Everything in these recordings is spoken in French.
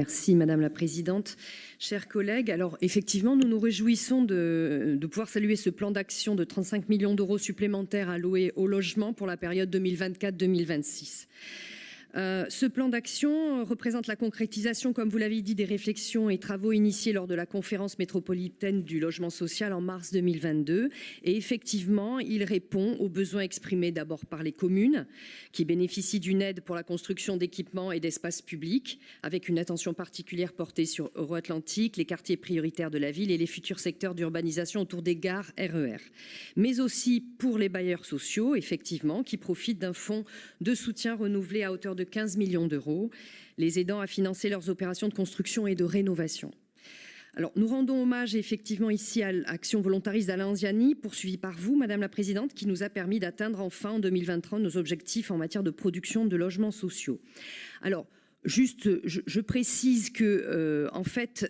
Merci Madame la Présidente. Chers collègues, alors effectivement, nous nous réjouissons de pouvoir saluer ce plan d'action de 35 millions d'euros supplémentaires alloués au logement pour la période 2024-2026. Ce plan d'action représente la concrétisation, comme vous l'avez dit, des réflexions et travaux initiés lors de la conférence métropolitaine du logement social en mars 2022. Et effectivement, il répond aux besoins exprimés d'abord par les communes qui bénéficient d'une aide pour la construction d'équipements et d'espaces publics, avec une attention particulière portée sur Euro-Atlantique, les quartiers prioritaires de la ville et les futurs secteurs d'urbanisation autour des gares RER. Mais aussi pour les bailleurs sociaux, effectivement, qui profitent d'un fonds de soutien renouvelé à hauteur de 15 millions d'euros, les aidant à financer leurs opérations de construction et de rénovation. Alors, nous rendons hommage effectivement ici à l'action volontariste d'Alain Ziani, poursuivie par vous, Madame la Présidente, qui nous a permis d'atteindre enfin en 2023 nos objectifs en matière de production de logements sociaux. Alors, juste, je précise que, en fait,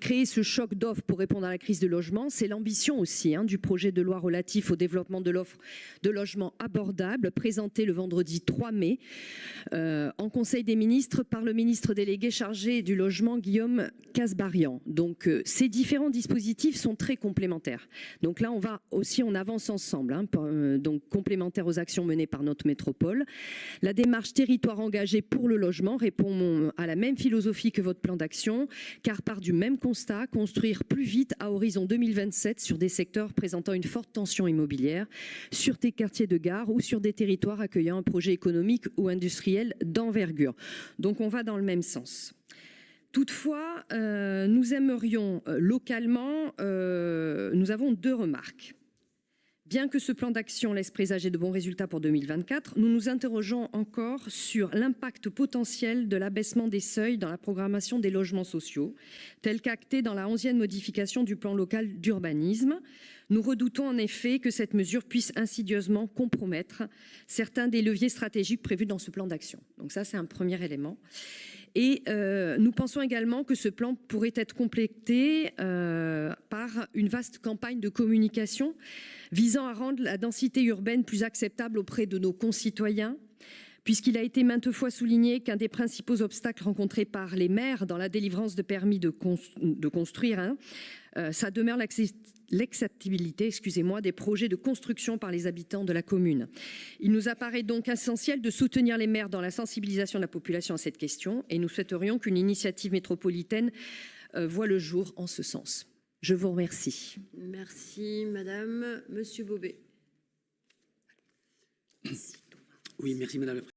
créer ce choc d'offres pour répondre à la crise de logement, c'est l'ambition aussi du projet de loi relatif au développement de l'offre de logements abordables, présenté le vendredi 3 mai en Conseil des ministres par le ministre délégué chargé du logement, Guillaume Kasbarian. Donc, ces différents dispositifs sont très complémentaires. Donc là, on avance ensemble, donc complémentaires aux actions menées par notre métropole. La démarche territoire engagé pour le logement répond à la même philosophie que votre plan d'action, car part du même constat, construire plus vite à horizon 2027 sur des secteurs présentant une forte tension immobilière, sur des quartiers de gare ou sur des territoires accueillant un projet économique ou industriel d'envergure. Donc on va dans le même sens. Toutefois, nous aimerions localement, nous avons 2 remarques. Bien que ce plan d'action laisse présager de bons résultats pour 2024, nous nous interrogeons encore sur l'impact potentiel de l'abaissement des seuils dans la programmation des logements sociaux, tel qu'acté dans la 11e modification du plan local d'urbanisme. Nous redoutons en effet que cette mesure puisse insidieusement compromettre certains des leviers stratégiques prévus dans ce plan d'action. Donc ça, c'est un premier élément. Et nous pensons également que ce plan pourrait être complété par une vaste campagne de communication visant à rendre la densité urbaine plus acceptable auprès de nos concitoyens, puisqu'il a été maintes fois souligné qu'un des principaux obstacles rencontrés par les maires dans la délivrance de permis de construire, ça demeure l'acceptabilité, des projets de construction par les habitants de la commune. Il nous apparaît donc essentiel de soutenir les maires dans la sensibilisation de la population à cette question et nous souhaiterions qu'une initiative métropolitaine voie le jour en ce sens. Je vous remercie. Merci Madame. Monsieur Bobet. Oui, merci Madame la Présidente.